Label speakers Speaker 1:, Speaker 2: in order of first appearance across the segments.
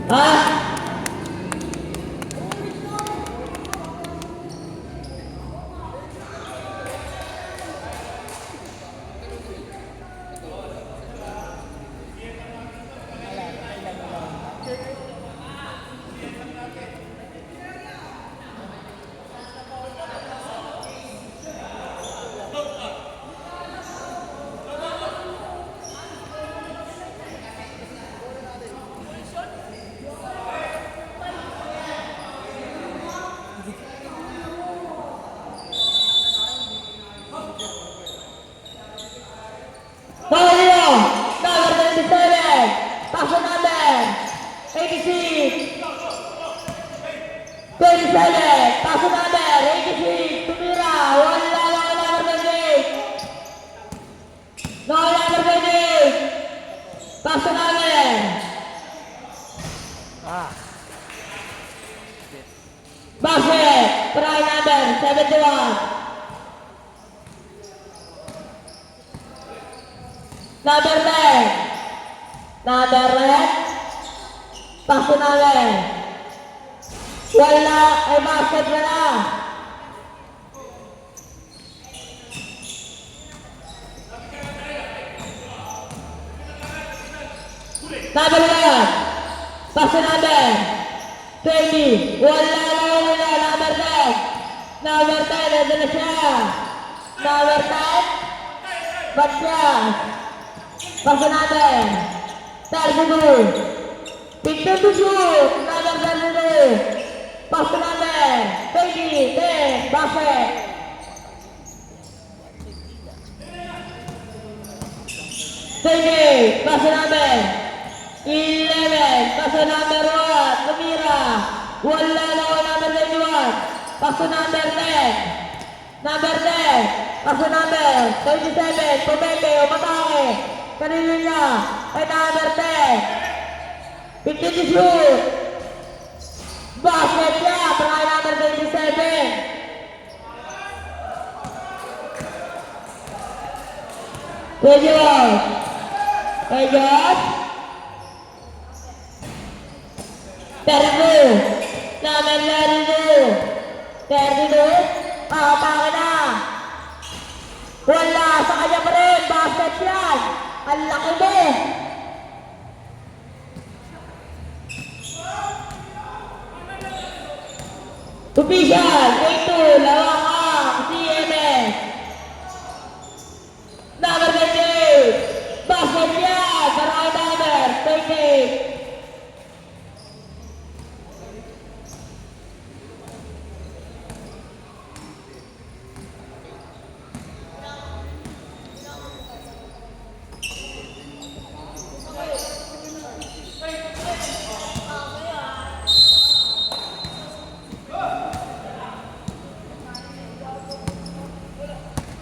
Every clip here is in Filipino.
Speaker 1: Ha? Paulino, number 27, pasok namin, 86, 27, pasok namin, 86, tumira, wala lang number 28, no number 28, pasok namin. Basket, try number 71. Number 10. Number 10. Paso namin. Wala. Ay basket na na. Number 1. Paso namin. 20. Wala na. Number 10. Number 10. Ito na siya. Number 10. Ba't siya? Paso natin. 32. 52. Number 32. Paso natin. 20. 10. Basket. 20. Paso natin. 11. Paso number 1. Tumira. Wala na ako number 21. Paso number 10. Number 10. Paso number 27. Pumeke. Umatake. Kanino niya ay number 10. 52. Basket niya. Try number 27. Kejos. Kejos. 32. Number 32. 32. Pakapake na. Wala sa kanya pa rin. Basket yan. Ang laki mo! Official! K2! Lawakang! CMS! Number 28! Basket yan! Barangay number 28!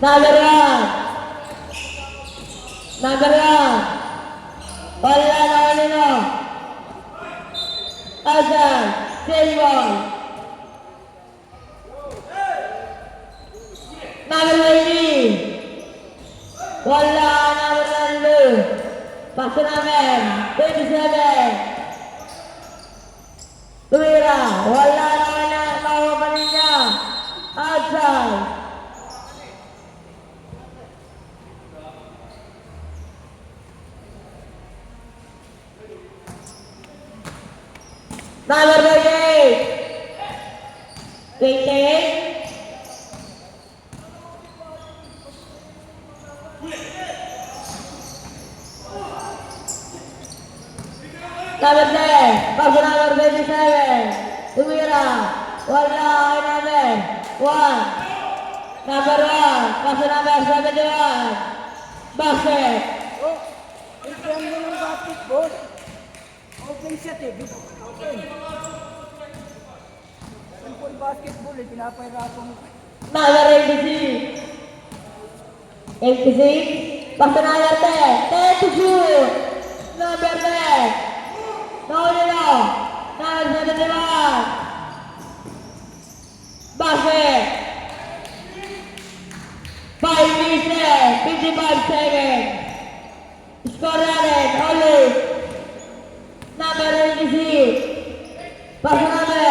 Speaker 1: Number 1. Number 1. Wala na kanino. Azan. Silvon. Number 20. Wala number 2. Paso namin. 27. Tumira. Wala na kawapanin niya. Azan. Number 28. 28. Number 10. Paso number 27. Tumira. Wala ay number 1. Number 1. Paso number 71. Basket.
Speaker 2: Oh, ito yung basketball. Open shot eh. Open. Simple basketball eh. Pinapahirapan mo.
Speaker 1: Number 86. 86. Paso number 10. 10 to shoot. Number 10. No. Number 71. Basket. 5 minutes. 55 seconds. Score natin. Ulit. Number 86. 86. Pass number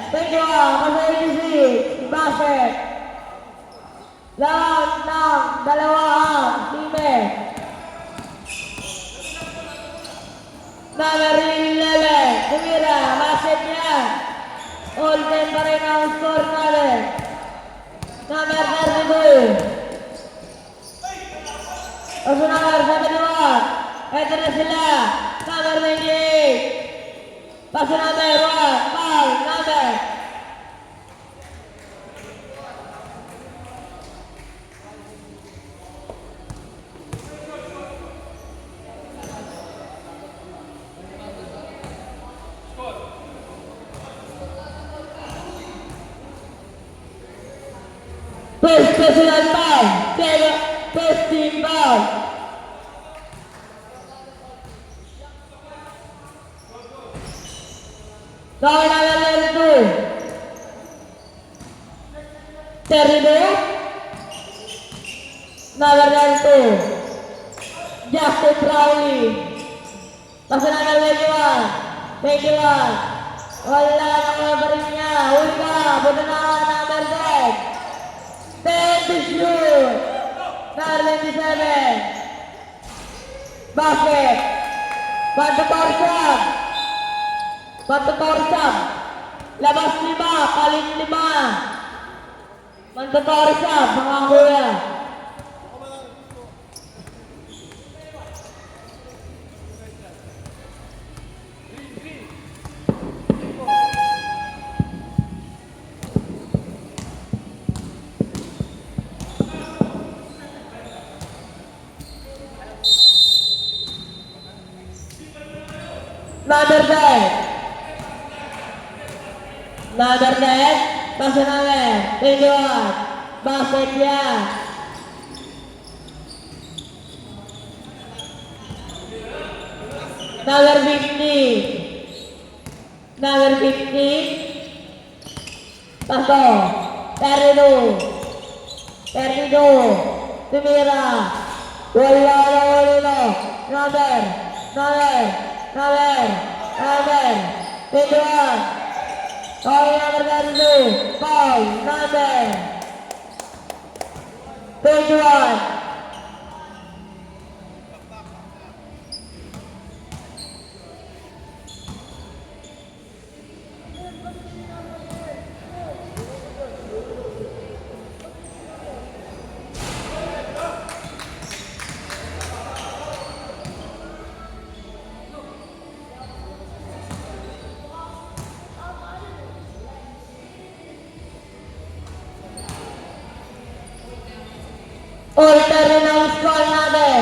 Speaker 1: 21. Pass 86. Basket. Lawan ng dalawang time. Number 11. Tumira. Basket niya. All 10 pa rin ang score natin. Number 32. Pass number 71. Ito na sila. Number 98. Pass number 1. Foul. Number. First personal foul. First team foul. Foul number 32. 32. Number 32. Justin Crowley. Pass number 21. 21. Wala nang mabarin niya. Huli ka. Buta na number 10. 10 to shoot. Number 27. Basket. Pagkatorsap. Pagkatorsap. Labas 5. Kalit 5. Pagkatorsap. Mga kuya. Number 10. Number 10. Pass namin. 21. Basket niya. Number 50. Number 50. Paso. 32. 32. Tumira. Wala na ulo. Number. Number 21. Foul number 32. Foul number 21. Alter na ang score natin.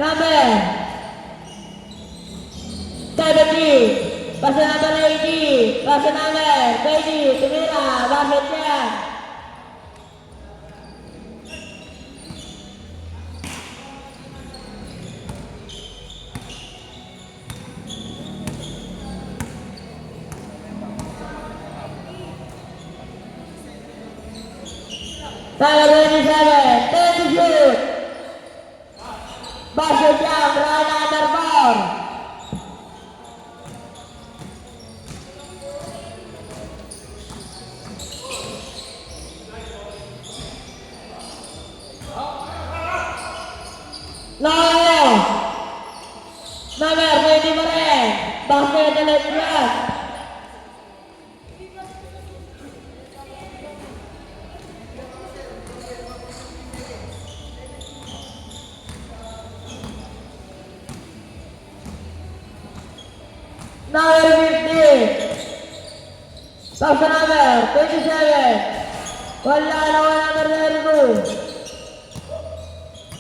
Speaker 1: Number 70. Pasa number 80. Pasa number 20. Tumira. Bakit yan? Number 27, 10 to shoot. Basket jam, round number 4. Number 20 pa rin. Basket ulit yan. Number 50. Pass number 27. Wala na number 32.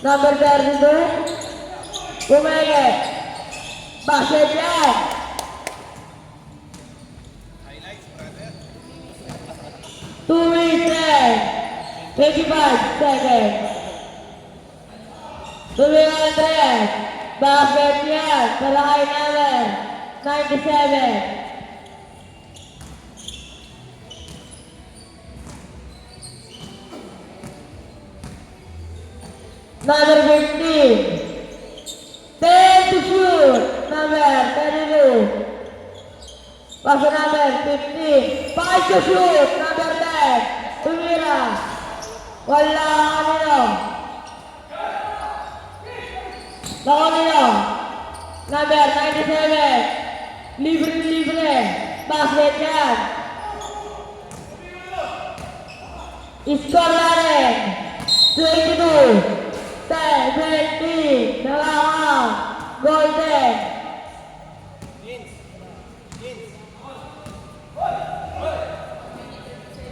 Speaker 1: Number 32. Bumeke. Basket yan. Two minutes 25 seconds. Bumeke. Basket yan. Palakay number 97. Number 15. 10 to shoot. Number 32. Pass number 15. Five to shoot. Number 10. Tumira. Wala kanino. Nakanino. Number 97. Libre. Basket yan. Score natin. 22. 17. Dalawang. Golden.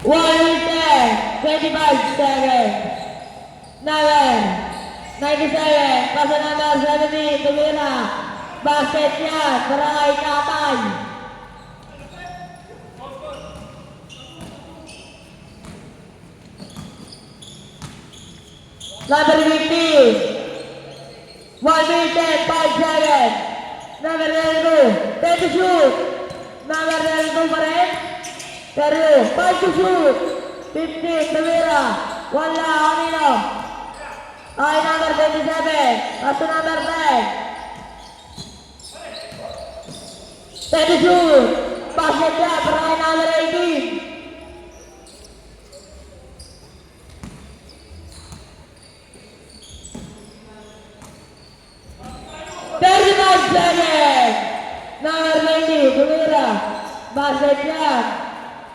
Speaker 1: One minute, 25 seconds. 97. Pass number 17. Tumira. Basket yan. Para kay Tatay. Number 15. 1 minute, 5 seconds. Number 32. 10 to shoot. Number 32 pa rin. 32. 5 to shoot. 15. Tumira. Wala. Kanino. Ay, number 27. Pass to number 10. 10 to shoot. Basket niya. Para kay number 18. 35 seconds. Number 90, Tumira. Basket niya.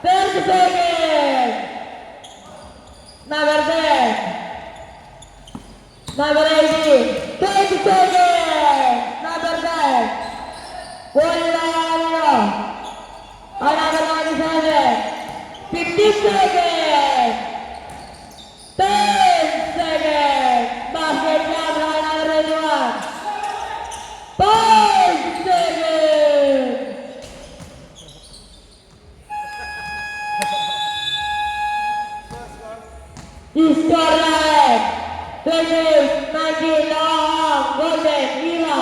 Speaker 1: 30 seconds. Number 10. Number 18. 20 seconds. Number 10. Wala kanino. Ay, number 97. 15 seconds. 10 seconds. Basket niya. Para kay number 91. 5 seconds! Score line! 20, 19, long, golden, Ira.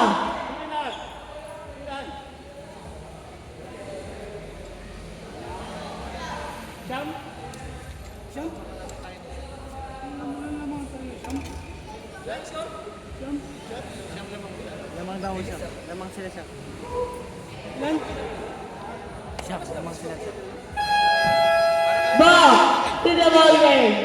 Speaker 2: Jump. Jump. Jump.
Speaker 3: Lamang daw siya. Lamang sila siya.
Speaker 2: Lan.
Speaker 3: Siya, lamang sila siya.
Speaker 1: Back to the ball game.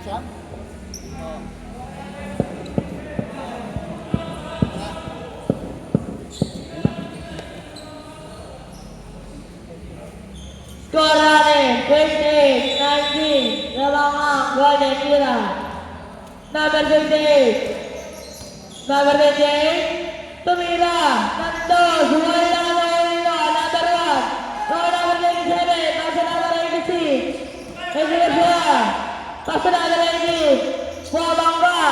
Speaker 2: Jump.
Speaker 1: Score line 20, 19, dalawang golden, Ira. Number 58. Number 58. Tumira. Nandos. Wala kanino. Number 1. Number 97. Pass number 86. Execute siya. Pass number 80. Bumangga.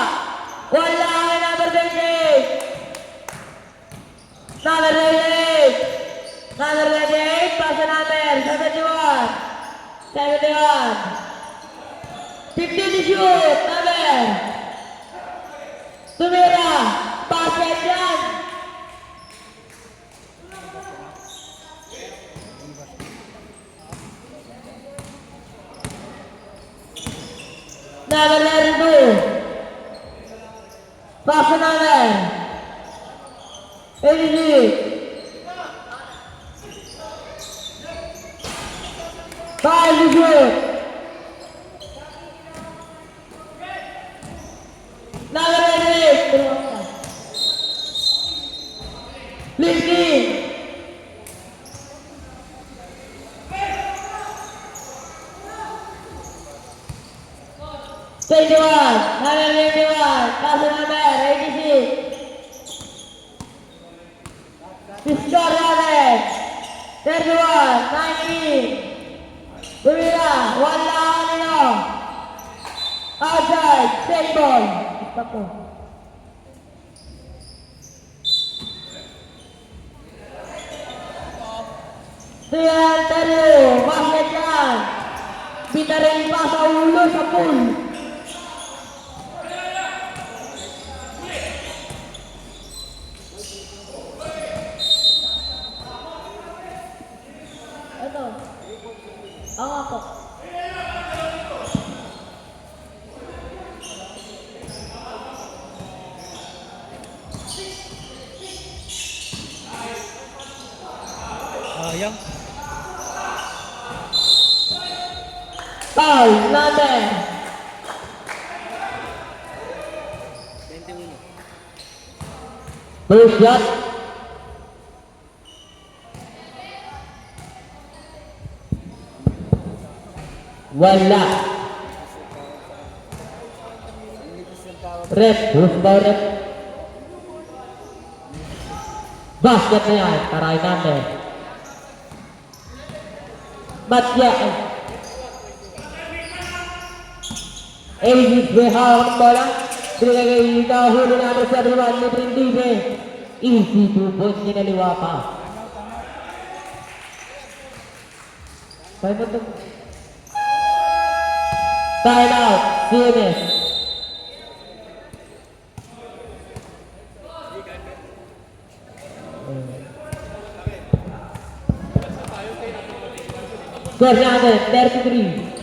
Speaker 1: Wala kay number 28. Number 28. Number 28. Pass number 71. 71. 50 to shoot. Number. Tumira. Basket yan. Number 92. Pass number 83. 5 to shoot. Number 88. Lindsay. Number 21. Pass number 86. Score number 31. 19. Tumira. Wala kanino. Outside. Take ball. Stop po. Tayo. Basket yan. Bitarin pa sa ulo sa pool. Opo.
Speaker 3: Sayang.
Speaker 1: Foul number
Speaker 3: 21.
Speaker 1: first shot. Wala. Rep, who's about rep? Basket na yan, taray natin. Matya. Ages may hawak ng bola. Binigay nahuli natin sa Riwan ni Brindive. Easy 2 points kinaliwa pa. Time out, CMS. Score natin,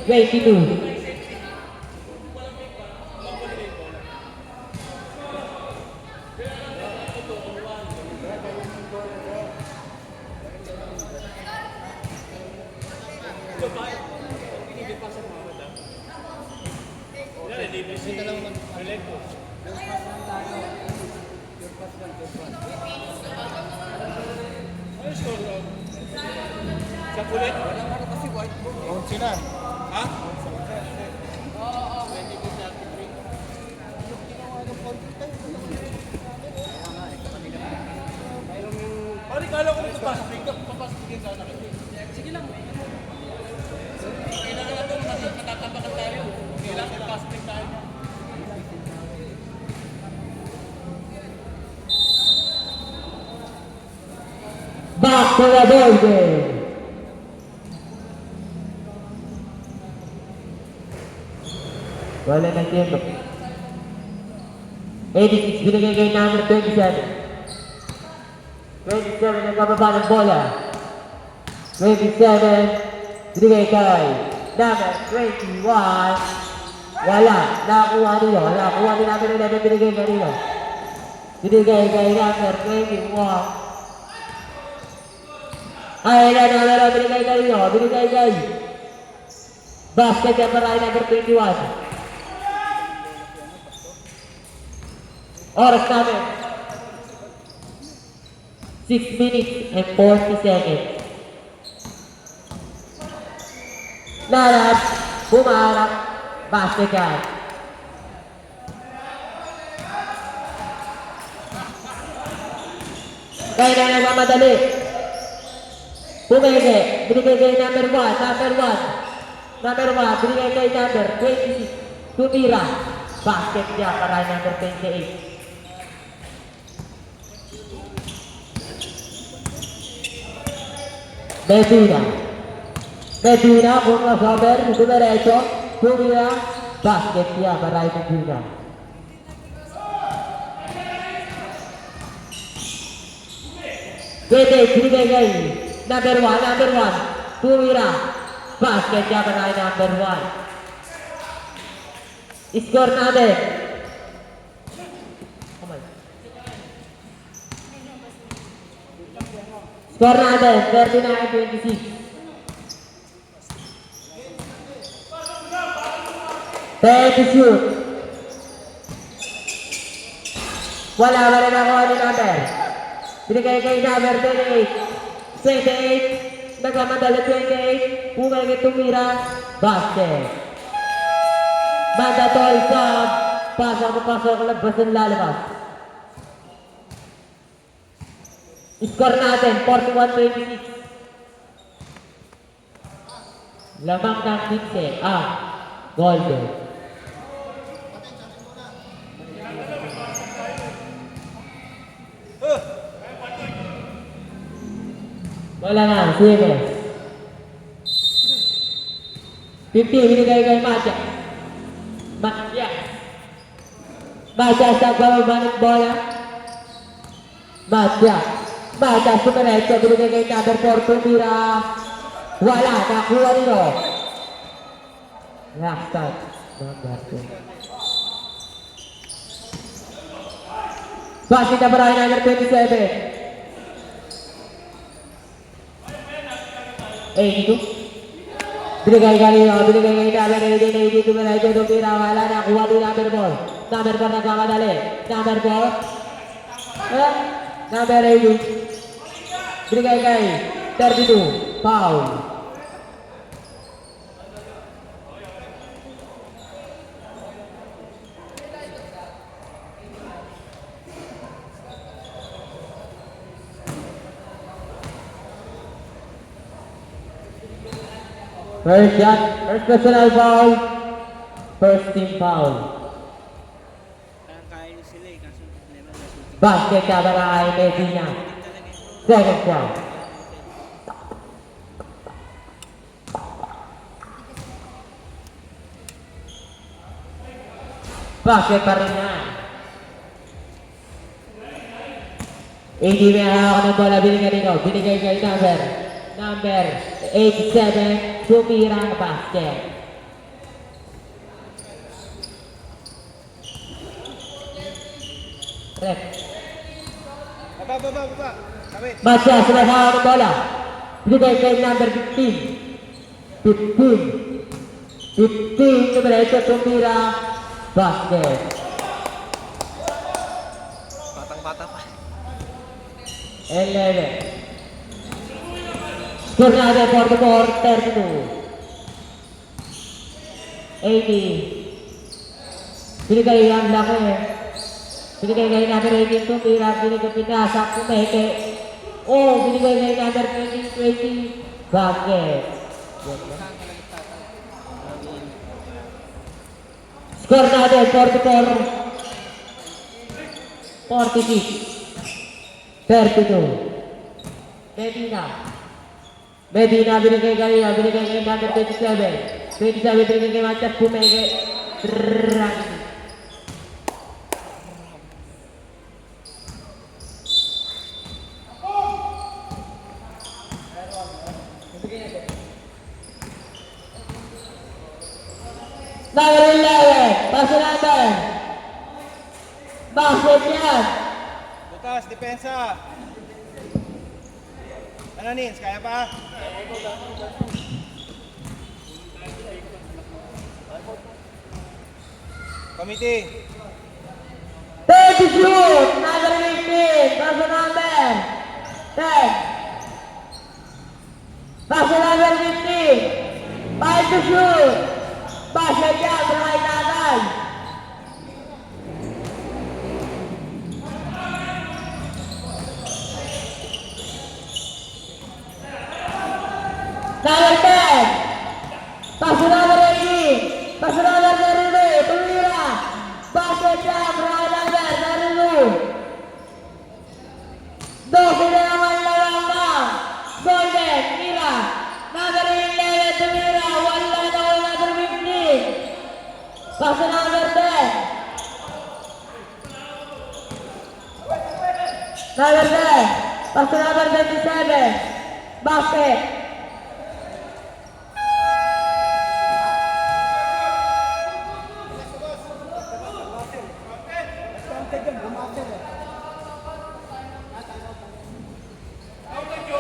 Speaker 1: 33-22.
Speaker 3: Bouncy na.
Speaker 2: Pari, kala ko papasok din. Papasok din sana kayo. Sige lang. Kailangan natin matatapakan tayo. Kailangan papasok din tayo.
Speaker 1: Back to the ball game. Wala ng tempo. 86 binigay kay number 27. 27 nagkababa ng bola. 27 binigay kay number 21. Wala. Nakakuha nila. Nakakuha ni number 11 binigay kanina. Binigay kay number 21. Ay, binigay kanina. Binigay kay basket yan para number 21. Oras namin 6 minutes and 40 seconds. Larab, pumarap, basket yan. Kaya na nagmamadali. Pumili, binigay kay number 1, number 1, binigay kay number 26, tumira. Basket niya para number 28. Medina, bunga sober, itu derecho, tumira. Basket niya para Medina. Gede, binigay kay number 1, tumira. Basket niya para number 1. Score natin. Score natin, 39-26. Take to shoot. Wala rin ako ni number. Binigay kay number 28. 28. Nagmamadali 28. Pumagay tumira. Basket. Mandatory sub. Pasok, labas ng lalabas. Score natin, 41-26. Lamang ng 15 ang Golden. Wala na, CMS. 50, binigay kay Matya. Matya sa bababa ng bola. Matya sumerecho, binigay kay number 4, tumira. Wala, nakuha nito. Last touch. Number 2. Basket na para number 27. 82. Binigay kanina number 82 na ito tumira. Wala na, kuha din number 4. Number 4 nagkamadali. Number 4. Number 80. Binigay kay 32. Foul. First shot, first personal foul, first team foul.
Speaker 3: Kaya nyo sila eh, kaso never na shooting.
Speaker 1: Basket ka para kay Medina. Second shot. Basket pa rin na. Hindi may hawak ng bola, binigay dito. Binigay kay number 87, tumira ang basket. Rep.
Speaker 3: Baba. Kami.
Speaker 1: Masya, sudah hawak ng bola. Binigay kay number 15. 15, number 8, tumira basket.
Speaker 3: Batang-bata pa.
Speaker 1: 11. Score natin 44-32. 80. Binigay ang laki. Binigay kay number 18 tumira. Binigay pinasak kumeke. Oh, binigay kay number 20 basket. Score natin 44-46. 32. Medina binigay kay number 27. 27 binigay kay Matias Pumeke. Number 11, paso natin. Basket yan.
Speaker 3: Butas, depensa. Ano Nins, kaya pa? Committee.
Speaker 1: Take to shoot, number 15, paso number 10. Paso number 15, 5 to shoot. Basket yan, beray natin. Number 10, paso number 18, paso number 32, tumira. Basket yan, beray natin, 32. 12 na naman lang na. Golden, tira. Number 11, tumira. Wala na number 15. Paso number 10. Number 10, paso number 27. Basket.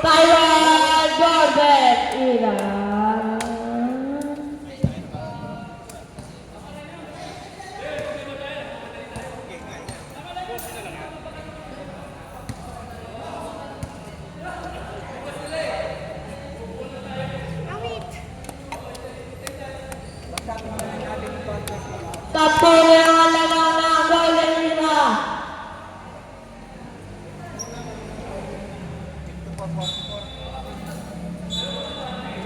Speaker 1: Taiwan Jordan Ilan. Sampo na ang lamang ng Golden Ilan.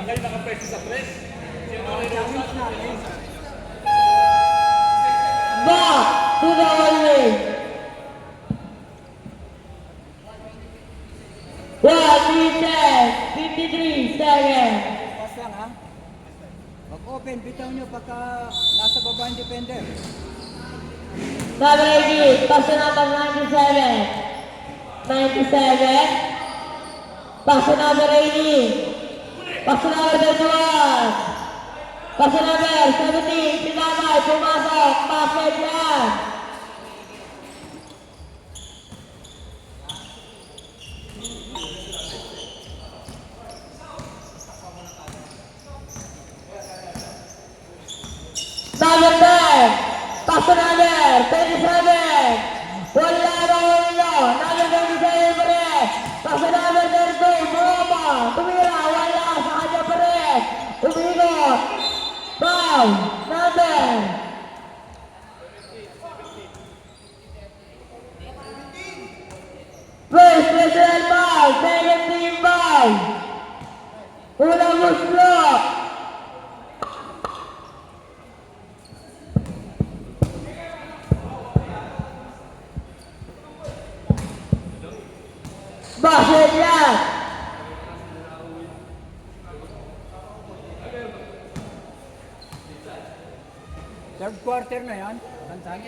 Speaker 2: Kayo nakapwede sa press.
Speaker 1: Back to the only. 53 seconds.
Speaker 3: Bukas lang ha. Mag-open, bitaw nyo pagka nasa baba ang defender.
Speaker 1: Number 18, paso number 97. 97. Paso number 18. Paso number 31. Paso number 17, sinamay, pumasok, basket yan. Number 10, paso number 27, wala na ulo, number 27 pa rin, paso number 32, Roma, tumira, wala sa kanya pa rin, umigot, foul, number 1st personal foul, second team foul, unang muslo. Basket yan!
Speaker 3: Third quarter na yan. Tantan.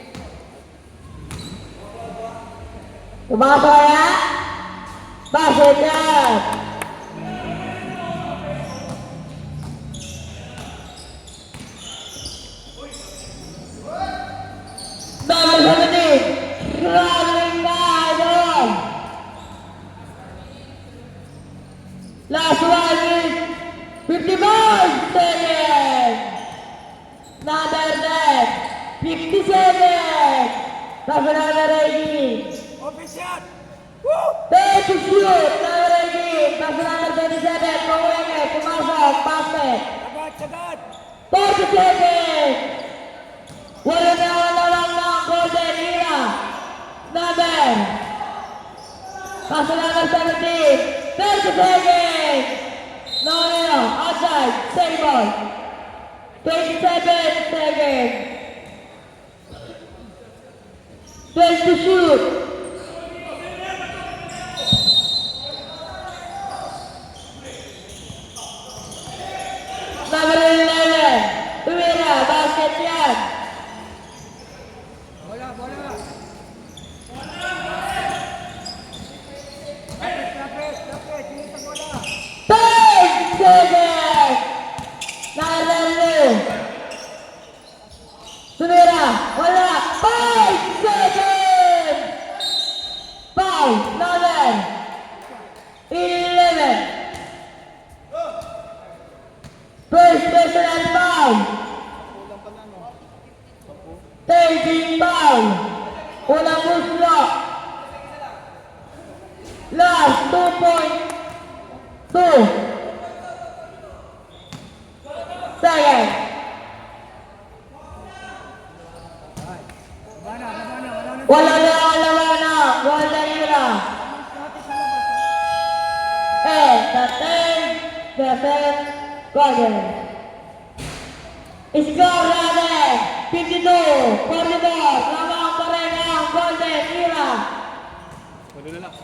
Speaker 1: Pumasok kaya? Basket yan! Number 17, running down! Last one is 55 seconds. Number 10, 57. Number 18.
Speaker 3: Official! Woo!
Speaker 1: Take to shoot. Number 18. Number 27. Pawenge. Pumasok. Basket.
Speaker 3: Sagad!
Speaker 1: 30 seconds. Wala lang ng golden era. Number. Paso number 17. 30 seconds. No, outside. Second ball. 27 seconds. 12 to shoot. Number 11. Tumira. Basket yan.
Speaker 3: Bola! Lapit! Dito sa bola!
Speaker 1: 10 seconds. Nalalo. Tumira. Wala. 5 seconds. 5. Number 11. First personal foul. Taking foul. Unang muslo. Last 2.2 seconds.
Speaker 3: Baba na!
Speaker 1: Wala na. Wala na. The 10% Golden. Score natin 52-42. Lamang pa rin ang Golden Era.
Speaker 2: Wala na lang.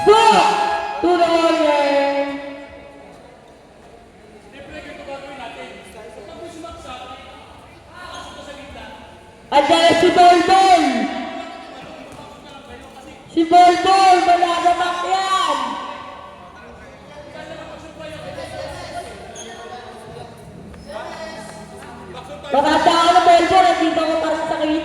Speaker 1: Back to the Golden. Andiyan si Bolbol. Si Bolbol, malagamak yan. Makata ako ng Bolbol, nandito ko parang sakit.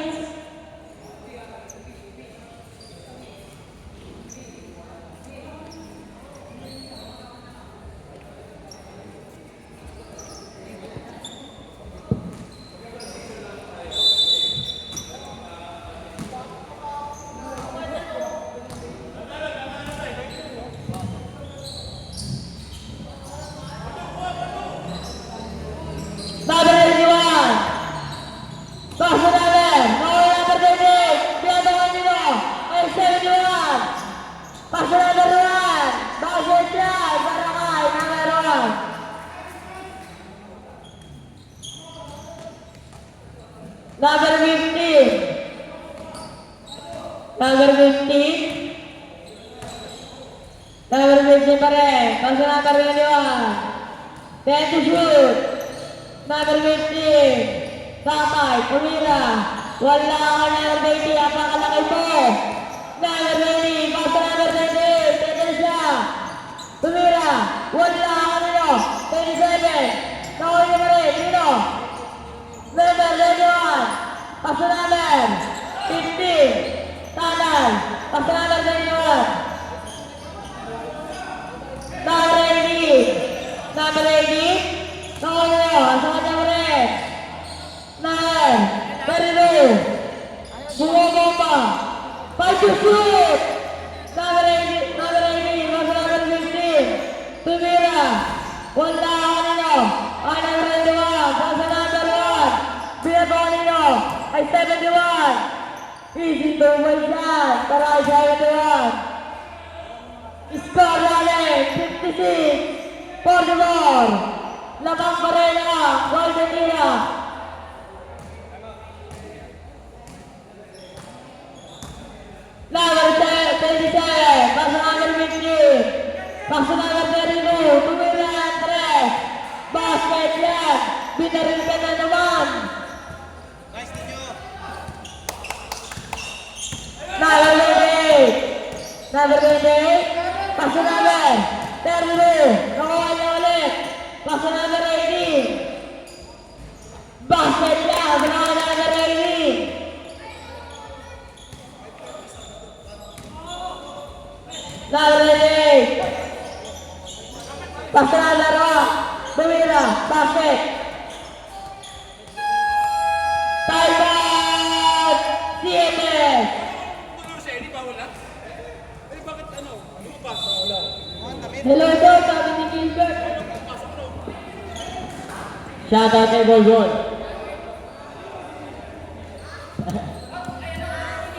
Speaker 1: Number 81. Paso Number 15. Number 15 pa rin. Pass to number 21. 10 to shoot. Number 15. Tatay, tumira. Wala ka number 20. Apakalaki mo. Number 20. Pass to number 28. Tete siya. Tumira. Wala ka nyo. 27. Nakuha nyo pa rin. Dino. Number 21. Pass to number 15. Tatay. Pass to number 21. Number 80. Number 80. Nakuha nyo. Asama niya pa rin. 9. 32. Bumabomba. 5 to shoot. Number 80. Number 80. Pass to number 15. Tumira. Wala ka nyo. Ay number 21. Pass to number 1. Pinagawa ninyo ay 71. Easy to win shot para ay 71. Score natin 56. 44. Labang pa rin ang Golden Era. Number 27. Pass to number 15. Pass to number 32. Tumira ang 3. Basket yan. Binaril ka na naman.
Speaker 2: Nice ninyo.
Speaker 1: Number 28. Number 28. Pass to number 32. Nakuha niya ulit. Pass to number 18. Basket yan. Nakuha number 18. Number 88. Pass to number 1. Tumira. Basket. Timeout! CMS!
Speaker 2: Siguro siya, hindi bawal na? Eh, bakit ano? Lupas?
Speaker 1: Hello daw, sabi ni Gilbert. Shoutout kay Bolbol.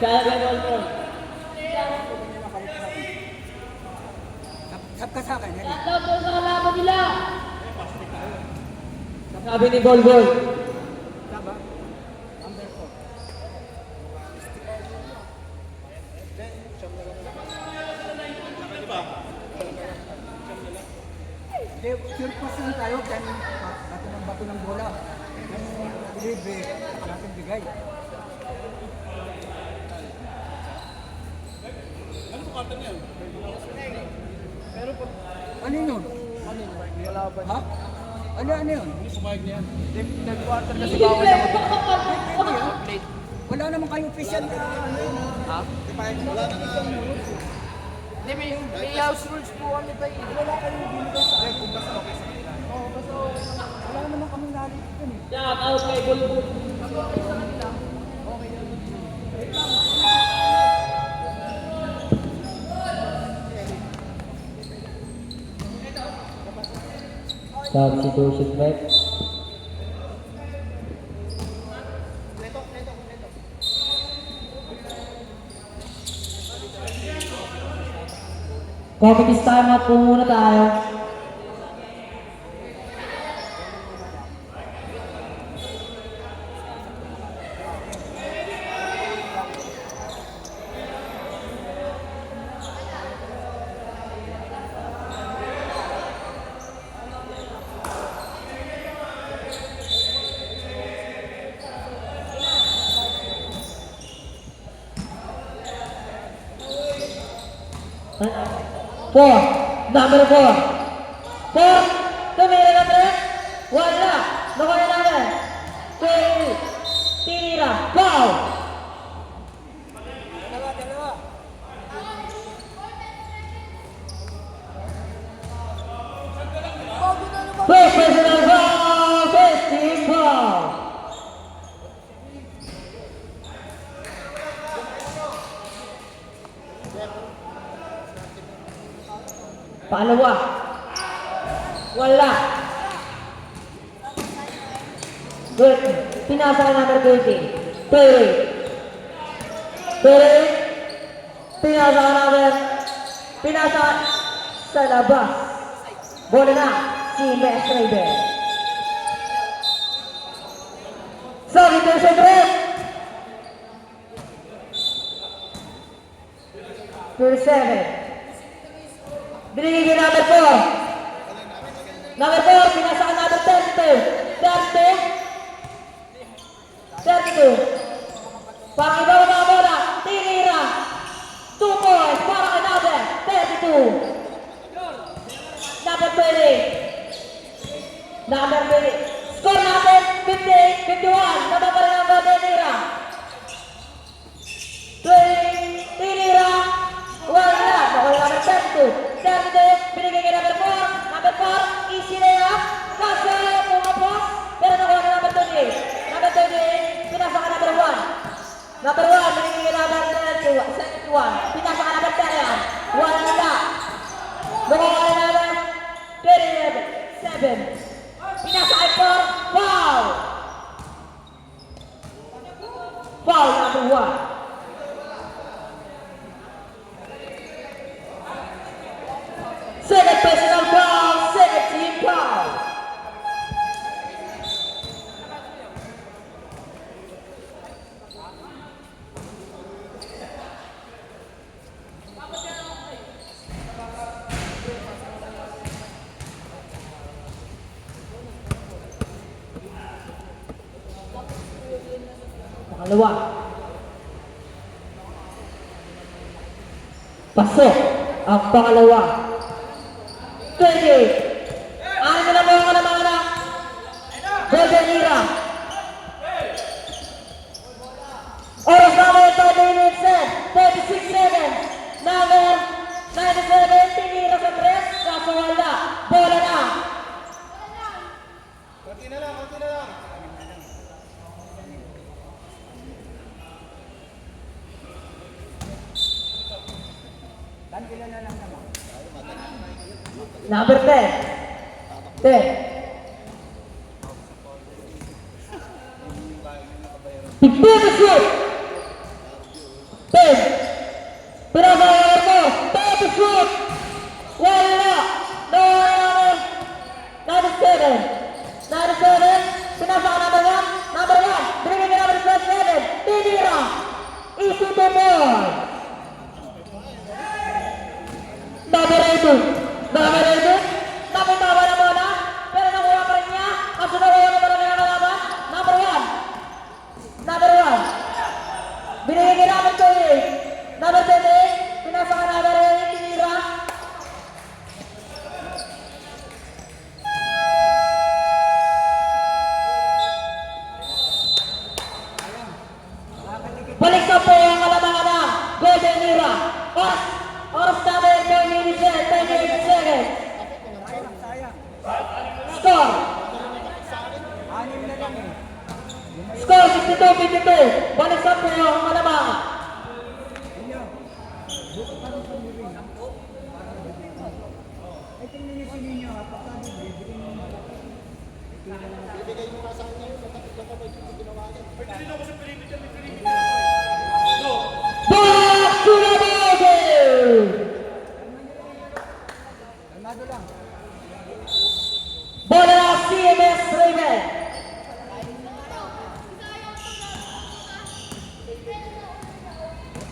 Speaker 1: Shoutout kay Bolbol.
Speaker 3: Sab ka sa akin, Henry.
Speaker 1: Shoutout daw sa kalaban nila. Sabi ni Bolbol.
Speaker 3: Saba? Number 4. Hindi, sure question tayo dahil bato ng bola. Yung libre, natin bigay.
Speaker 2: Ano sa karton niya? Pero pag
Speaker 3: Ano yun?
Speaker 2: nilalaban
Speaker 3: Ha? Ano yun?
Speaker 2: hindi sumayag niya yan.
Speaker 3: Nag-quarter kasi bawal na mag-plate. Wala naman kayo official na ano yun. Ha?
Speaker 4: Hindi, may house rules po kami ba eh.
Speaker 3: Wala kayong binigay sa akin kung basta okay sa kanila. Oo, basta wala naman kami nalit dun eh.
Speaker 1: Shoutout kay Bolbol.
Speaker 3: Okay sa kanila. Okay na.
Speaker 1: Substitution break. Committee time out po muna tayo. Four. Number 4. 4. Tumira na 3. Wala. Nakuha namin. 20. Tira. Foul.
Speaker 3: Dalawa.
Speaker 1: First personal foul. 15 foul. Pangalawa. Wala. Good. Pinasa ka number 20. 30. Pinasa ka number. Pinasa sa labas. Bola na. Si Messi Raider. Sorry, there's a break. 27. Binigay kay number 4. Number 4, pinasa ka number 32. 32. Parang iba mga bola. Tinira. 2 points para kay number 32. Number 20. Number 20. Score natin 58-51. Nababalan ang Golden Era. 20. Tinira. Wala. Nakuha number 32. 32. Binigay kay number 4. Number 4. Easy na yan. Kaso pumapos. Pero nakuha na number 28. Number 28. Pinasa ka number 1. Number 1. Binigay kay number 71. Pinasa ka number 10. Wala na. Nakuha na number 27. Pinasa kay 4. Foul. Foul number 1. Second personal foul, second team foul. Pangalawa. Pasok ang pangalawa. 20. Ano na lang mga anak? Golden Era. Oras namin ito, minutes 36 seconds. Number 97, tinira sa 3. Kaso wala. Bola na.
Speaker 2: Konti na lang, konti na lang.
Speaker 1: Number 10. 10. Tignan mo shoot. 10. Pinabawal mo. 10 shoot. Wala. Number 7. Number 7. Pinasa ka number 1. Number 1. Binigay ka number 7. Tinira. Easy to ball. Number 8. Number 8. Napitawa na bola. Pero nakuha pa rin niya. Kasi nakuha na pala kaya kalaban. Number 1. Number 1. Binigay kay number 28. Number 28. Pinasa ka number 8. Tinira. Balik sa po ang kalabangan na Golden Era. Oras namin 10 minutes and 28 seconds. Score. Score 62-52. Balik sa po ang kalabangan. Bola CMS Raven.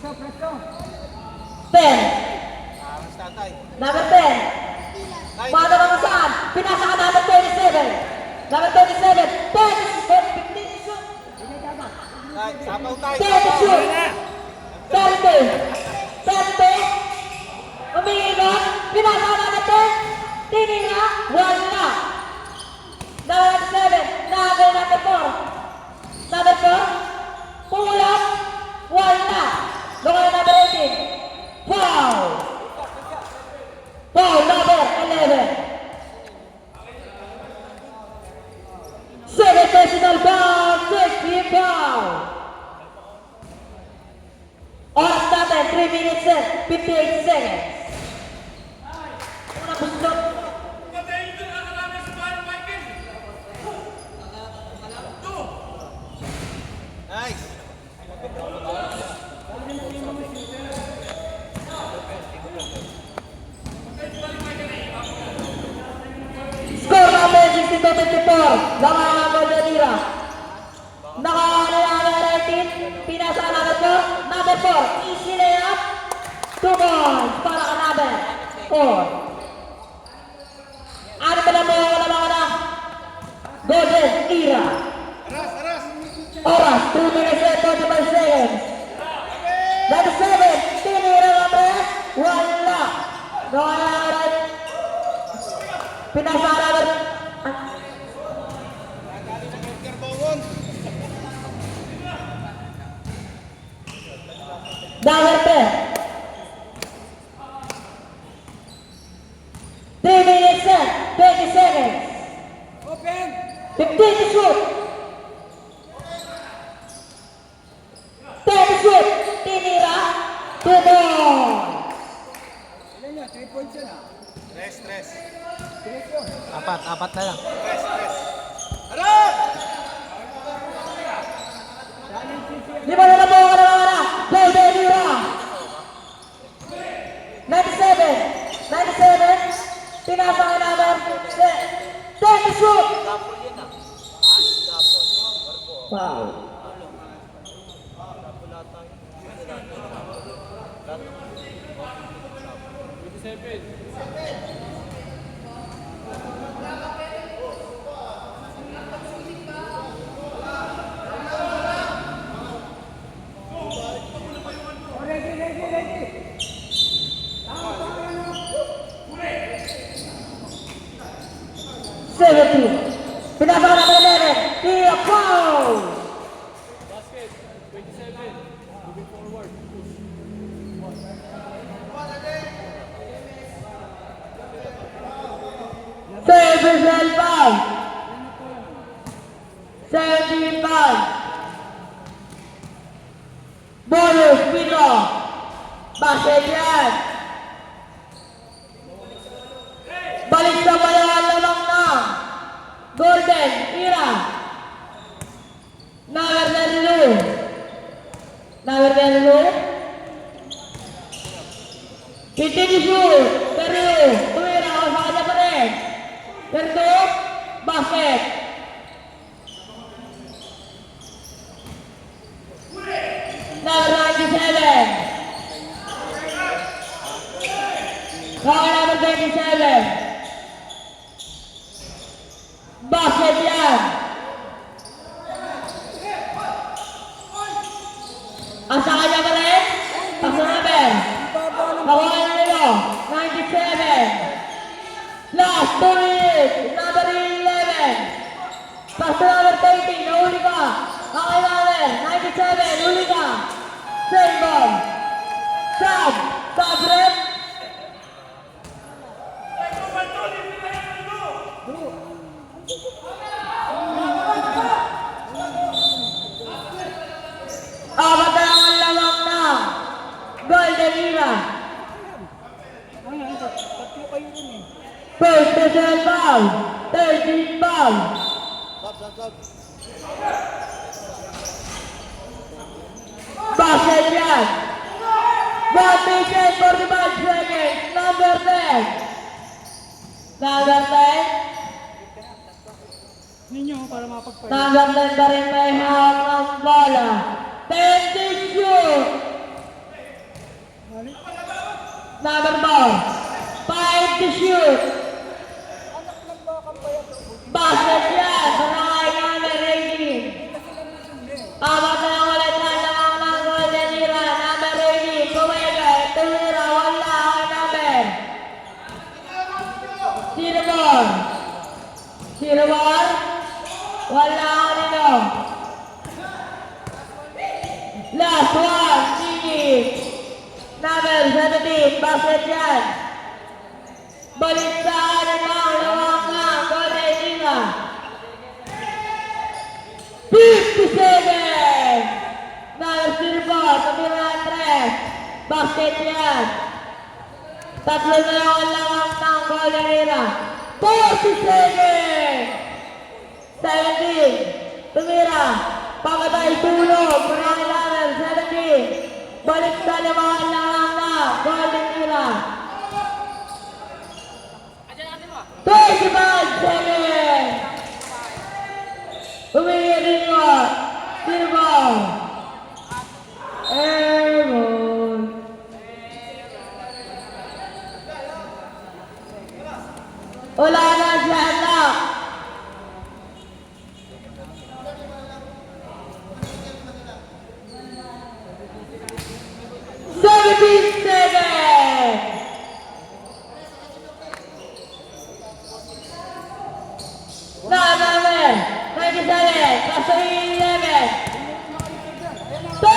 Speaker 3: Presto.
Speaker 1: 10.
Speaker 2: Tatay.
Speaker 1: Number 10. Paano naman saan? Pinasa ka number 27. Number 27. 10. 15 shoot.
Speaker 2: Sapaw tayo.
Speaker 1: 10 shoot. 30. 30. Umiingot. Pinasa ka number 10. Tinira. Wala. Number 7. Number 4. Number 4. Pulap. Wala. Lokal number 18. Foul. Foul number 11. Second personal foul. Sixth team foul. Oras natin 3 minutes and 58 seconds. Una posisyon.
Speaker 2: Nice.
Speaker 1: Score natin 62-54. Laman ng Golden Era. Nakaano na number 18. Pinasa number 4. Number 4. Easy layup. 2 points para Kanaber. 4. Ano ba na mo na mga na? Golden Era. Oras, 2 minutes and 45 seconds. 97, tinira ng press. Wala. Wala. Pinasara na. Dagerte. 3 minutes and 20 seconds.
Speaker 3: Open!
Speaker 1: 15 to shoot. 10 to shoot. Tinira. 2 points.
Speaker 3: Ilan yan? 3 points yan ah.
Speaker 2: Stress.
Speaker 3: 3 yun.
Speaker 4: Apat na lang.
Speaker 1: Lima na po ka na. Golden Era. 97. Pinasa ka namin. 10 to shoot. Wow.
Speaker 3: Oh, ready.
Speaker 1: 70. Pinasa ka namin 11. Tira foul.
Speaker 2: Basket. 27. Moving forward.
Speaker 1: Service and foul. 17 foul. Bonus, Pino. Basket yan. Balik sa bayan lamang na. Golden Era. Number 32. Continue shoot. Pero, tumira ako sa kanya pa rin. Pero, basket. Number 97. Kaya number 27. Basket yan. Ang sa kanya pa rin. Paso number. Nakuha na nila. 97. Last 2 minutes. Number 11. Paso number 30. Nahuli ka. Okay number 97. Huli ka. Same ball. Sub. Sub rep. Apat na ang lamang na Golden Era.
Speaker 3: Tatlo kayo dun eh.
Speaker 1: First personal foul. 13 foul. Basket yan. 1 minute 45 seconds. Number 10. Number 10.
Speaker 3: Ninyo para mapagpalit.
Speaker 1: Number 10 pa rin may hawak ng bola. 10 to shoot. Number 4. 5 to shoot. Basket yan. Sarangay number 18. Apat na lang ulit na lamang ng Golden Era. Number 18. Kumega. Tumira. Wala ang number. Zero ball. Zero ball. Wala ang nino. Last one. Sigi. Number 17. Basket yan. Balik sa lamang ng Golden Era. 50 seconds! Nag-silbo, tumira ang tres. Basket yan. Tatlo na lang ng Golden Era. 40 seconds! 17. Tumira. Pamatay tulog. Marami namin. 17. Balik sa lamang na Golden Era. 25 seconds! Umiirin mo! Silbo! Airborne! Wala na siya na. Number 97, kaso 11. 10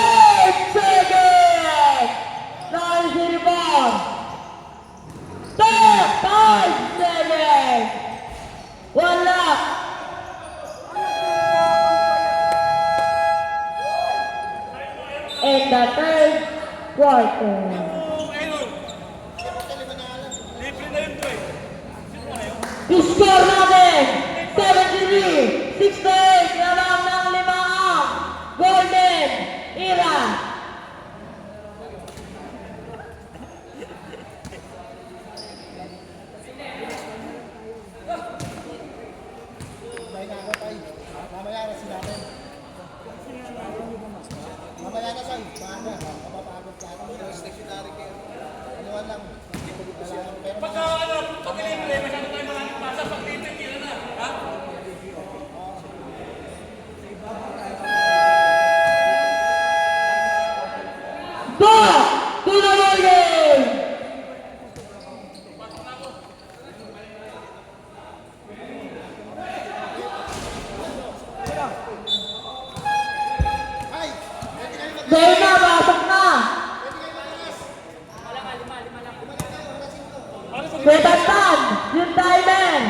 Speaker 1: seconds! Non-silver! 5 seconds! Wala! In the third quarter.
Speaker 2: Libre na yun to eh.
Speaker 1: Score natin! 73, 68 na lang ng 5 ang Golden Era!
Speaker 5: Mamaya na sila natin. Mamaya na sa'yo. Paano? Mapapagod ka. Stationary kayo. Anuan lang. Pero
Speaker 2: Pagka ano, pag libre, masyado tayo maraming pasa. Pag libre, kila na. Ha?
Speaker 1: Back to the ball game!
Speaker 5: ay! Pwede kayo mag-
Speaker 1: Game na, pasok na! Betatan, yung timer!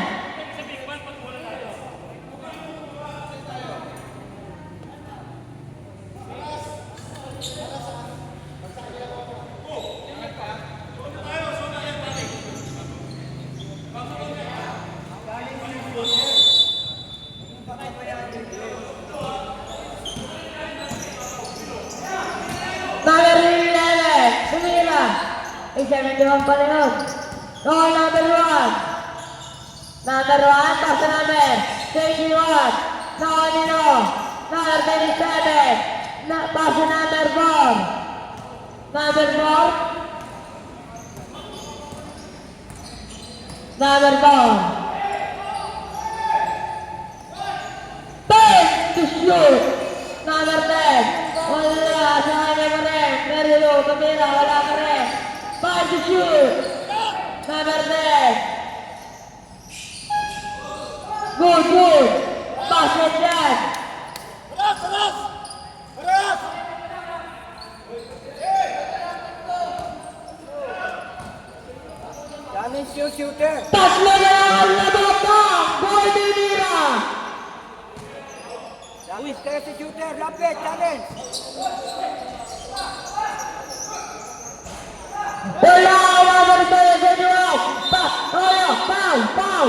Speaker 1: Number 11, sumira. Ay, 71 pala yun. Goal number 1. Number 1, pass to number 21. Naonino. Number 27. Pass to number 4. Number 4. Number 4. 10 to shoot. Number 10. Wala, sa kanya pa rin. Very low, kamera, wala ka rin. 5 to shoot. Number 10. Good, good. Basket yan.
Speaker 5: Paras! Paras! Paras!
Speaker 3: Challenge yung shooter.
Speaker 1: Tatlo na lang ang labot ng Golden Era.
Speaker 3: Challenge kayo si shooter. Lapit, challenge.
Speaker 1: Wala, number 21. Back, foul, foul.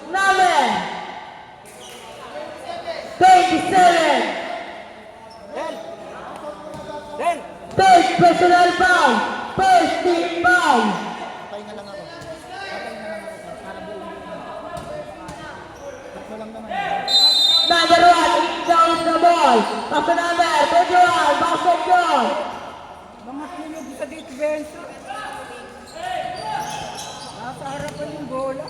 Speaker 1: Number 27.
Speaker 3: Then,
Speaker 1: Third personal foul. First team foul.
Speaker 5: Pahinga lang ako. Pahinga lang ako. Para buong. Tatlo lang naman.
Speaker 1: Number 1, inbound the ball. Pass to number 21. Basket goal.
Speaker 3: mga tulog sa dito, Benzo. Nasa harapan yung bola.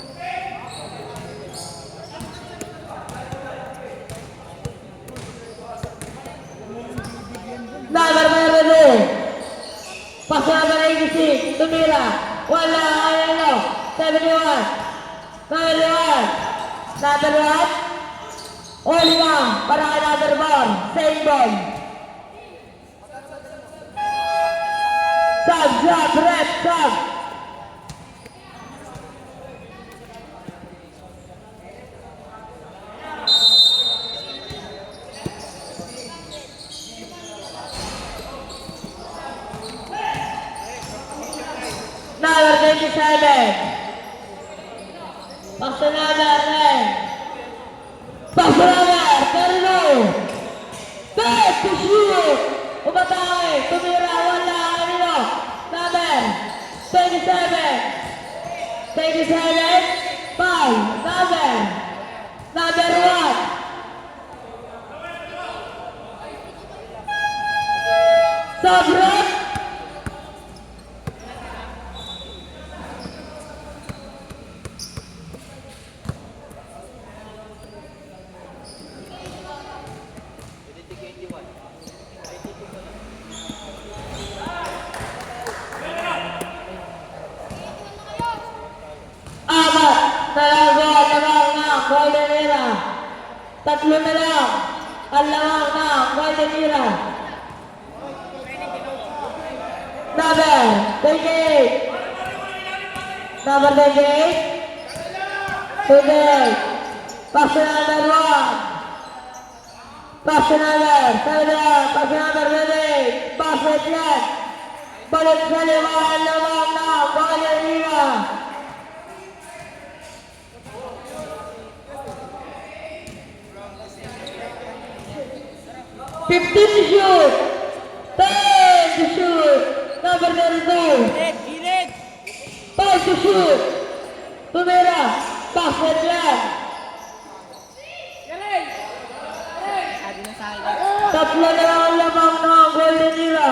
Speaker 1: Number 2. Pass to number 86. Tumira. Wala, ayano. 71. Number 1. Number 1. Only one. Para kay number 1. Same ball. Sub, rep, sub. Number 27. Pass to number 9. Pass to number 32. Third to shoot. Umatake. Tumira. Wala. Kanino? Number 27. 27. Foul. Number 1. Sobrang. Tatlo na lang. Ang lawang ng Golden Era. Number 28. Number 28. Today. Pass to number 1. Pass to number 7. Pass to number 28. Pass it left. Balik sa lima. Ang lawang ng Golden Era. 15 to shoot. 10 to shoot. Number 32. 5 to shoot. Tumira. Basket yan. Tatlo na lang ang lamang ng Golden Era.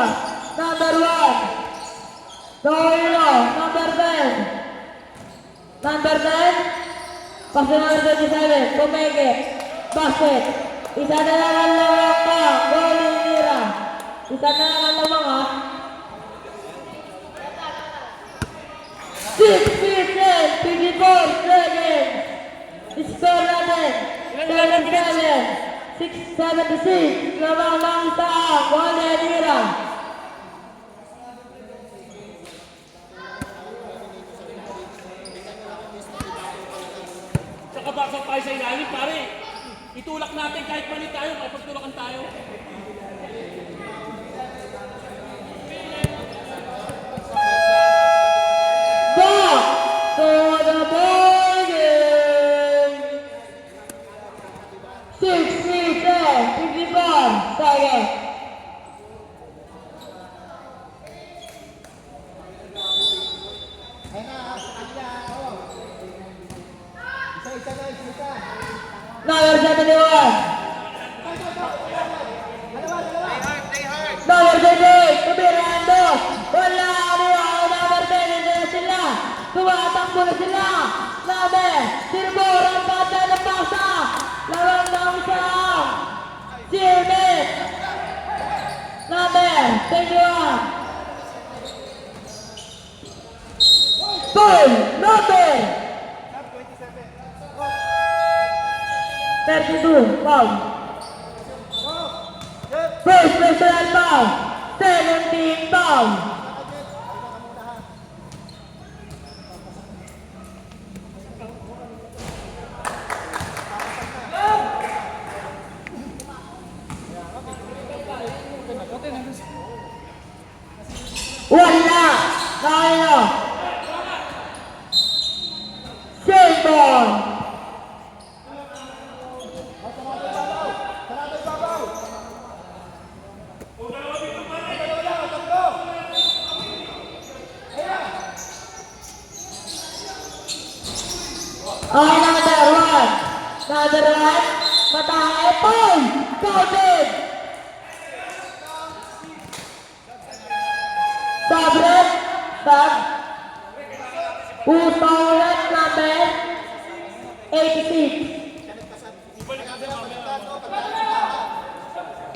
Speaker 1: Number 1. Noino. Number 10. Number 10. Pass to number 27. Kumeke. Basket. Isa na lang ang lamang ng Golden Era. Isa na lang ang lamang ha. 6 feet 10, 54 seconds. Score natin. 7-7. 6-76. Lamang ng isang Golden Era.
Speaker 2: Tsaka bakit tayo sa ilalim, pare? Itulak natin kahit mali tayo, kahit pagtulakan tayo.
Speaker 1: Back to the ball game. 6 feet 10, 54 seconds.
Speaker 5: Ay na, sa kanya, oh. Isa-isa na, isa-isa.
Speaker 1: Number 71. Number 28, Tumira. Wala niya ang number 10 na sila. Tumatakbo na sila. Number, Sirbor ang banda ng pasa. Lawang ng isang. Jimmy. Number 21. Goal, number 32, foul. First personal foul, 17 foul. Wala, kaya. Save ball. Another one. Matay. Boom! Counted! Sabret. Sab. Ulit number 86.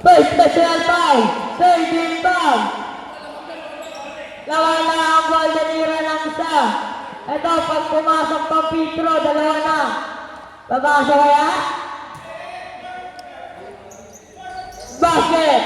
Speaker 1: First special foul. 13 foul. Lawan na ang Golden Era ng isa. Ito, pag pumasok pang Petro, dalawa na. Babasa kaya? Basket!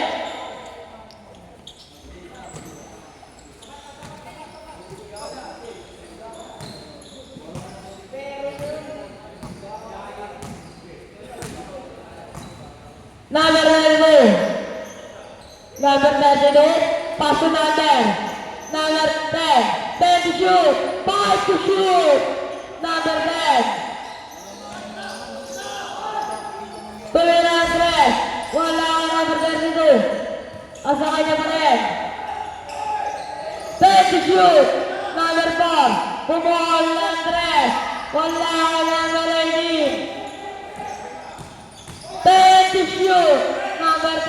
Speaker 1: Number 11. Number 32. Pass to number. Number 10. 10 to shoot. 5 to shoot. Number 10. Tumira ang 3. Wala ang number 32. Asa kanya pa rin. 10 to shoot. Number 4. Pumuhol ng 3. Wala ang number 18. 10 to shoot. Number 10.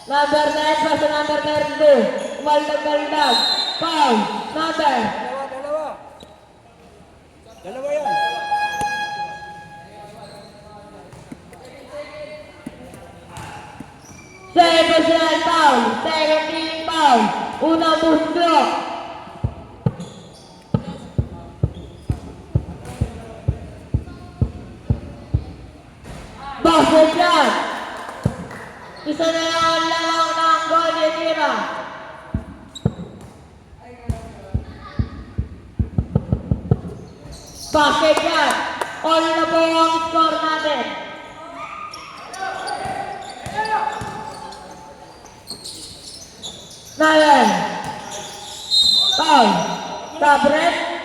Speaker 1: Number 9 pa sa number 32. Umaldag-aldag. Foul. Number.
Speaker 3: Dalawa yan.
Speaker 1: Second personal foul. Second team foul. Unang boost block. Basket yan! Isa na lang ang lamang ng goal ni Tira. Basket yan! All na po ang score natin. Nalan. Foul. Tabret.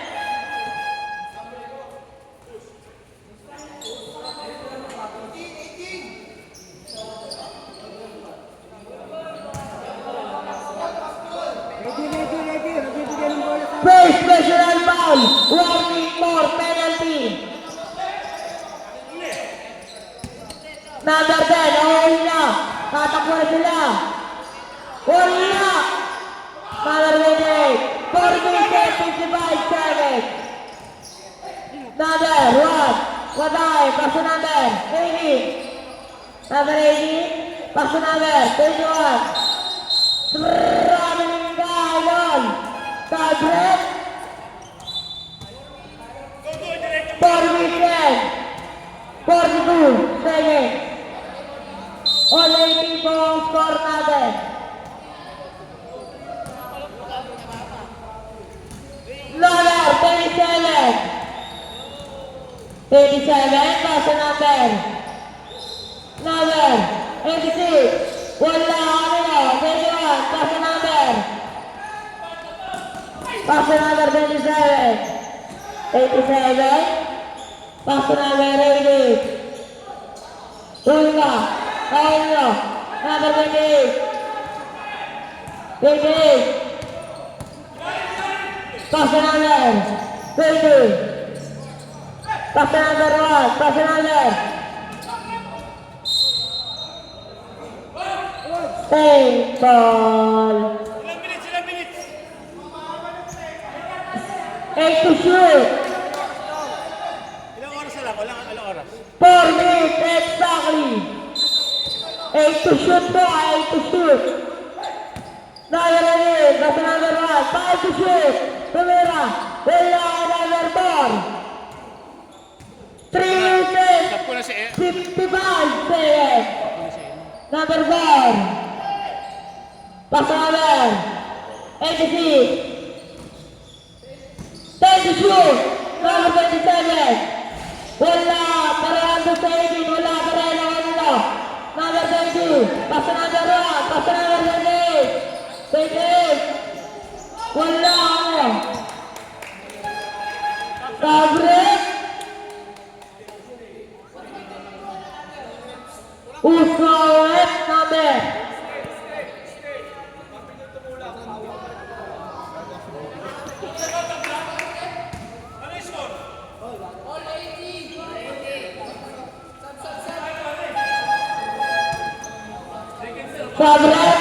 Speaker 3: Ready. Nagbibigay ng bola sa...
Speaker 1: First personal foul. Warning for penalty. Number 10. Okay na. Tatakbo na sila. Wala. Number 28. 4 minutes 55 seconds. Number 1. Watay. Pass to number 80. Number 80. Pass to number 21. Traveling Gayon. Tablet. 4 minutes 42 seconds. All 80 po ang score natin. Number 37. 37, pass to number. Number 86. Wala kanina. 21, pass to number. Pass to number 27. 87. Pass to number 88. Tulga. Paulo. Number 28. 28. Pass to number 20. Pass to number 1. Pass to number. Take ball.
Speaker 2: Ilang minutes?
Speaker 1: 8 to shoot.
Speaker 2: Ilang oras na lang? Ilang oras?
Speaker 1: 4 minutes exactly. 8 to shoot po. 8 to shoot. Nagalanin. Pass to number 1. 5 to shoot. Tumira. Wala number 4. 3 minutes.
Speaker 2: Tapos na si
Speaker 1: 55 seconds. Number 4. Pass to number 86. 10 to shoot. Number 27. Wala. Parehang to sa 18. Wala. Parehang ano. Number 22. Pass to number 1. Pass to number 28. 28. Wala. Ano. Tabret. Usawet number. Sabret.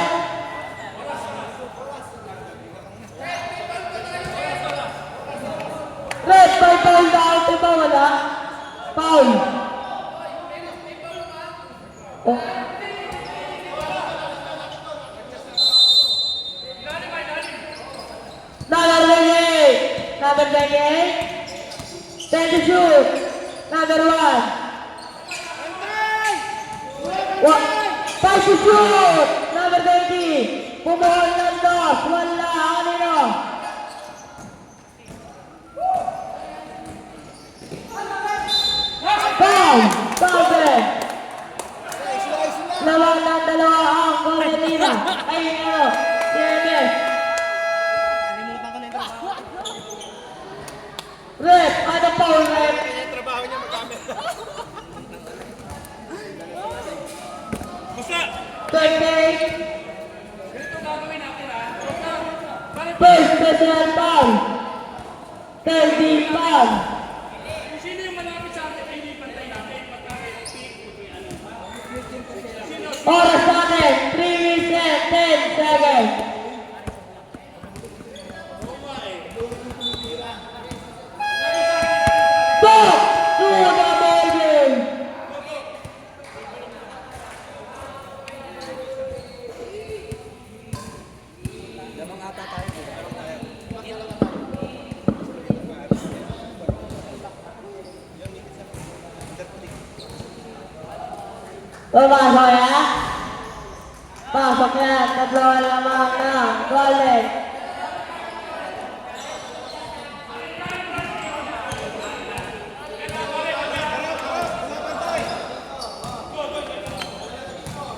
Speaker 1: Red, may foul daw. Diba wala? Foul. Oh. Number 28. Number 28. 10 to shoot. Number 1. 5 to shoot. Number 20. Pumuhol ng dos. Wala. Kanino? Foul. Foul. Lawang ng dalawa ang Goletira. Ay, ano? CMS. Rep. Ano foul, Rep?
Speaker 2: Yung trabaho niya mag-camera. Basta!
Speaker 1: 28.
Speaker 2: Ganito gagawin natin ha.
Speaker 1: First special foul. 30 foul.
Speaker 2: Kung sino yung malapit sa atin, ay hindi pantay natin. Pagka-pick,
Speaker 1: Oras natin. 3 minutes and 10 seconds. Go! To the ball game.
Speaker 3: Lamang ata tayo.
Speaker 1: Pumasok yan. Pasok yan. Tatlo lamang ng golden.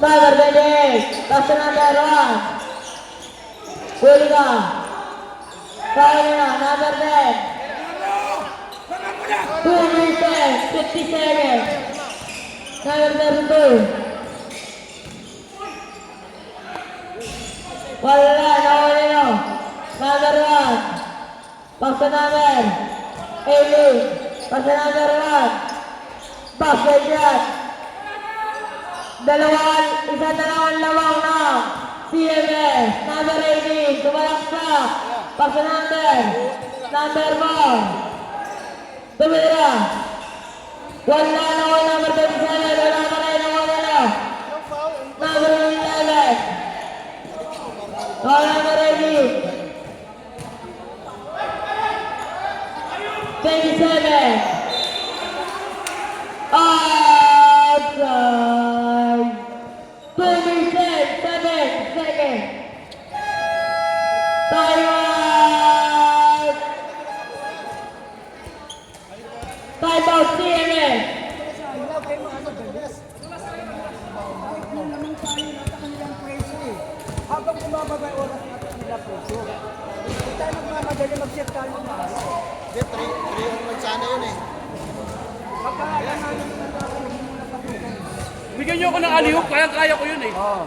Speaker 1: Number 28, basta number 1. Huli ka. Kaya na, number 10. 2 minutes, 50 seconds. Number 32. Wala, nawala nyo. Number 1. Basta number 18. Basta number 1. Basket yan. Isang dalawang lawang na CMS, number 18, tumalaksak, basta number 4, tumira, wala na wala number 27, wala pa rin wala, number 11, number 18, 27, outside. 2 minutes, 7 seconds. Time out CMS.
Speaker 3: Yung naman tayo nasa kanilang preso eh. Habang bumababa yung oras natin nila preso. Hindi tayo magmamadali mag-set tayo na.
Speaker 5: Hindi, 3-on sana yun eh.
Speaker 3: Pagkakala namin na natin muna patukan.
Speaker 2: Bigyan nyo ako ng alihok, kaya ko yun eh.
Speaker 3: Oo.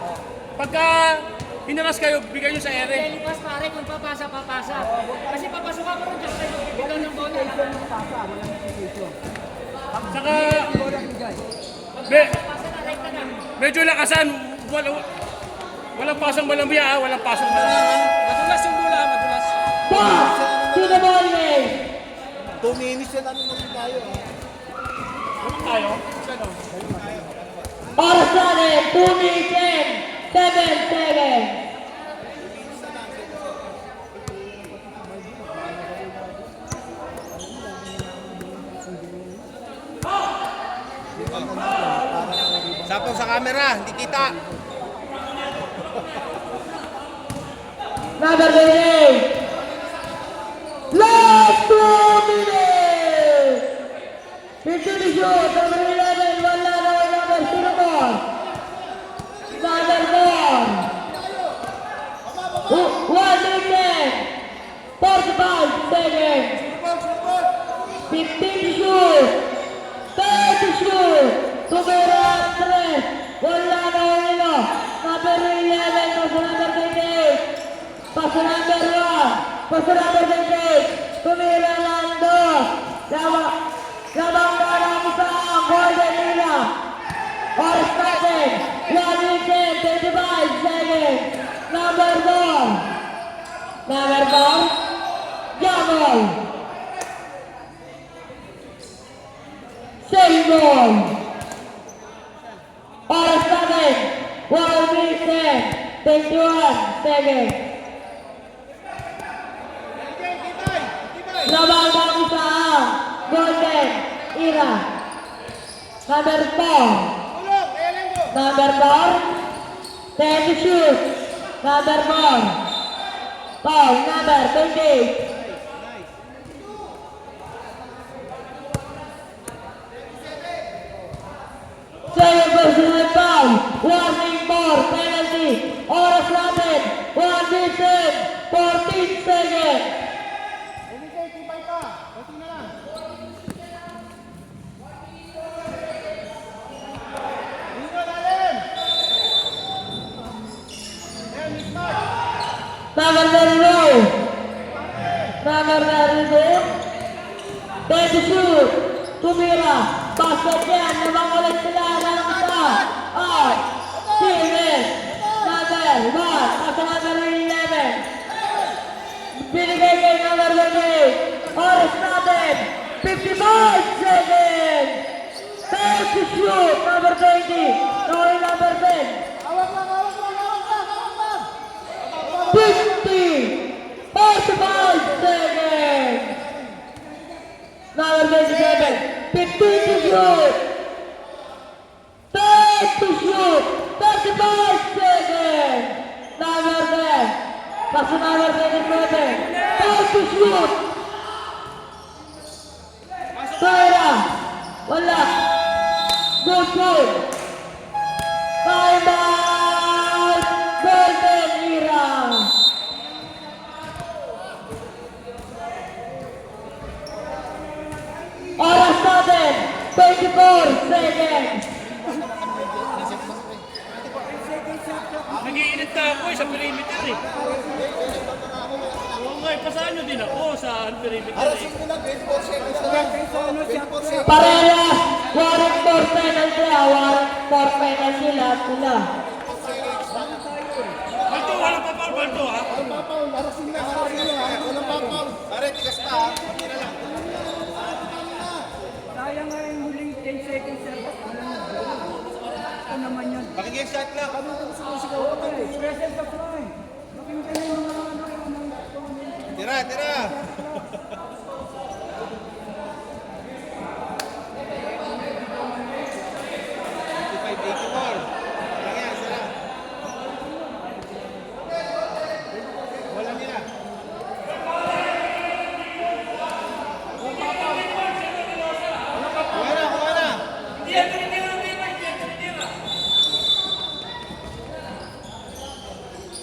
Speaker 2: Pagka hinaras kayo, bigyan nyo sa ere.
Speaker 4: Lipas pare kung papasa. Kasi papasok ako rin dyan kayo. Bigyan ng bola.
Speaker 3: Ito yung tasa, walang implication.
Speaker 2: Saka,
Speaker 3: Bola bigay.
Speaker 4: Pasa na, right na.
Speaker 2: medyo lakasan. Walang pasang malambya, walang pasang malambya. Madulas yung lula, madulas.
Speaker 1: Pass to the ball game.
Speaker 5: 2 minutes na namin namin tayo.
Speaker 2: Tayo? Ano?
Speaker 1: Oras natin, 2 minutes, 7 seconds.
Speaker 5: Sapaw sa camera, hindi kita.
Speaker 1: Number 28. Last 2 minutes. 50 to shoot. Number 11. Wala na wala number 0 more. Number 4. 1 minute. 45 seconds. 15 to shoot. 10 to shoot. Tumira 3. Wala na wala. Number 11. Paso number 28. Paso number 1. Paso number 28. Tumira ng 2. Labang darang isang golden era. Oras natin. 1 minute 25 seconds. Number 4. Number 4. Jamal. Seymour. Oras natin. 1 minute 21 seconds. Labang darang isang golden era. Number 4. Number 4. 10 to shoot. Number 4. Foul. Number 28. Second personal foul. Warning for penalty. Oras natin. 1 minute 14 seconds. Number 32. Number 32. 10 to shoot. Tumira. Basket yan. Namang ulit sila ng isa. Out. Steven. Number 1. Pasa number 11. Binigay kay number 28. Oras natin. 55 seconds. 10 to shoot. Number 20. Sorry, number 10. 50, 45 seconds. Number 27, 15 to shoot. 10 to shoot. Paso number 27. Time to shoot. Kaya. Wala. Good, good. Time out. Golden Era. Oras natin. 24 seconds.
Speaker 2: Nag-iinit na ako sa perimeter eh. Oo nga, pasaan nyo din ako sa perimeter eh.
Speaker 5: Arasin mo na, 24 seconds na lang. 24 seconds.
Speaker 1: Parehas. Warrant for penalty. Warrant for penalty. Lahat sila.
Speaker 2: Balto, walang papal, Balto ha.
Speaker 5: Walang papaul, arasin na, arasin nyo ha. Walang papaul. Pare, tigas na ha. Pati na lang.
Speaker 3: Sayang nga yung huling 10 seconds sir. Ano naman yun?
Speaker 5: Pakinggan shot lang. Kami ito sumisigaw ko tayo.
Speaker 3: Present of line. Pakinggan yung mga
Speaker 5: Tira, tira.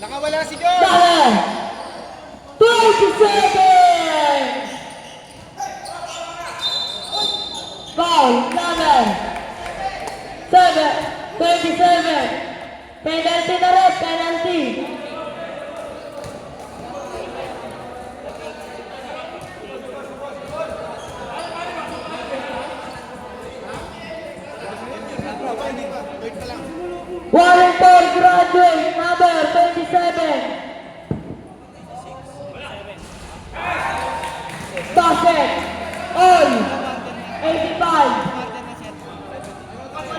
Speaker 5: Nakawala si John!
Speaker 1: Dale! 20 seconds! Foul number 27. Penalty na rin, penalty. Warren for graduate number 27. Basket. All. 85.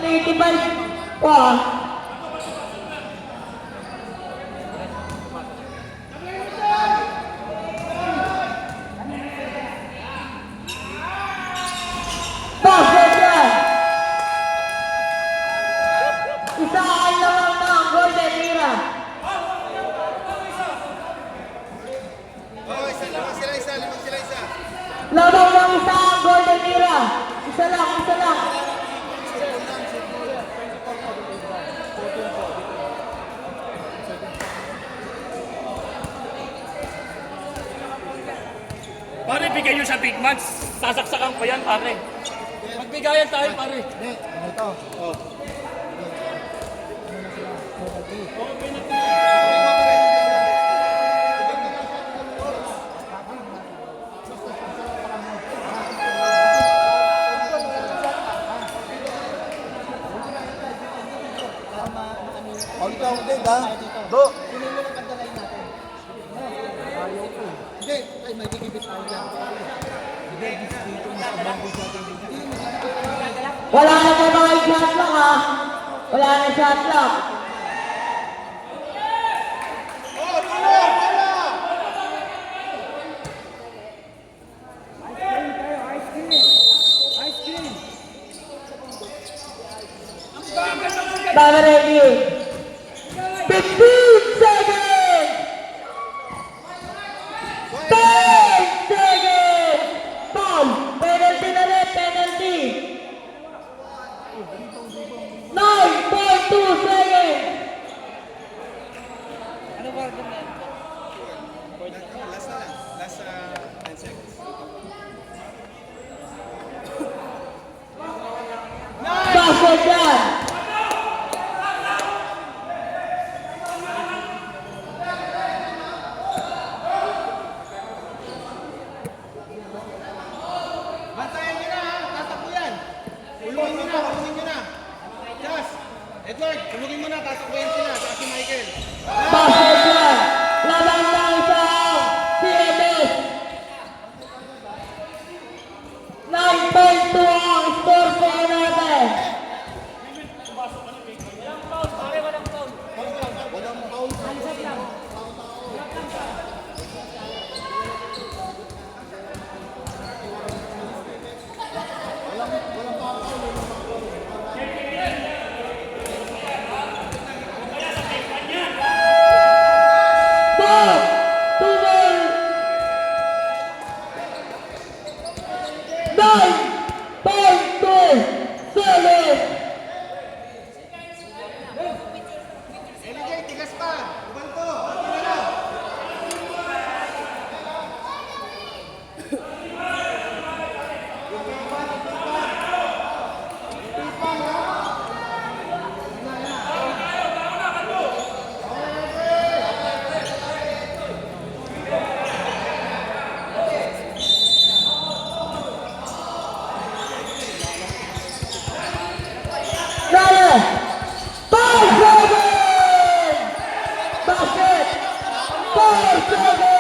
Speaker 1: 85 pa. Basket yan. Isa ay lamang na ang Golden Era.
Speaker 5: Oh, isa, limang sila isa.
Speaker 1: Lamang ng isa ang Golden Era. Isa lang, isa lang.
Speaker 2: Pare, bigyan nyo sa big man. Sasaksakan ko yan, pare. Magbigayan tayo, pare.
Speaker 5: Hindi, ano ito? Oh. Paul ka ulit ha? Do! Hindi, ay may gigibit tayo dyan.
Speaker 1: Wala na kayo mga shot lock ha. Wala na shot lock.
Speaker 5: Oh, tulong! Wala!
Speaker 3: ice cream. Ice cream.
Speaker 1: Baba ready. 15 seconds. 10 seconds. Foul. Penalty na rin, penalty. 9.2 seconds.
Speaker 5: Last na lang. Last 10 seconds.
Speaker 1: Basket yan.
Speaker 5: Bantayan nyo na ha! Tatakbo yan! Tulungin nyo na! Tulungin nyo na! Jazz! Edward! Tulungin mo na! Tatakbo yan sila! Saka si Michael!
Speaker 1: Basket yan. Laban ng isang CMS. 9.2 ang score sa natin.
Speaker 5: Walang foul!
Speaker 1: Foul. Philip.
Speaker 5: Eligay, tigas pa. Ubanto. Konti na lang.
Speaker 1: Ryan. Ball seven. Basket. Ball seven.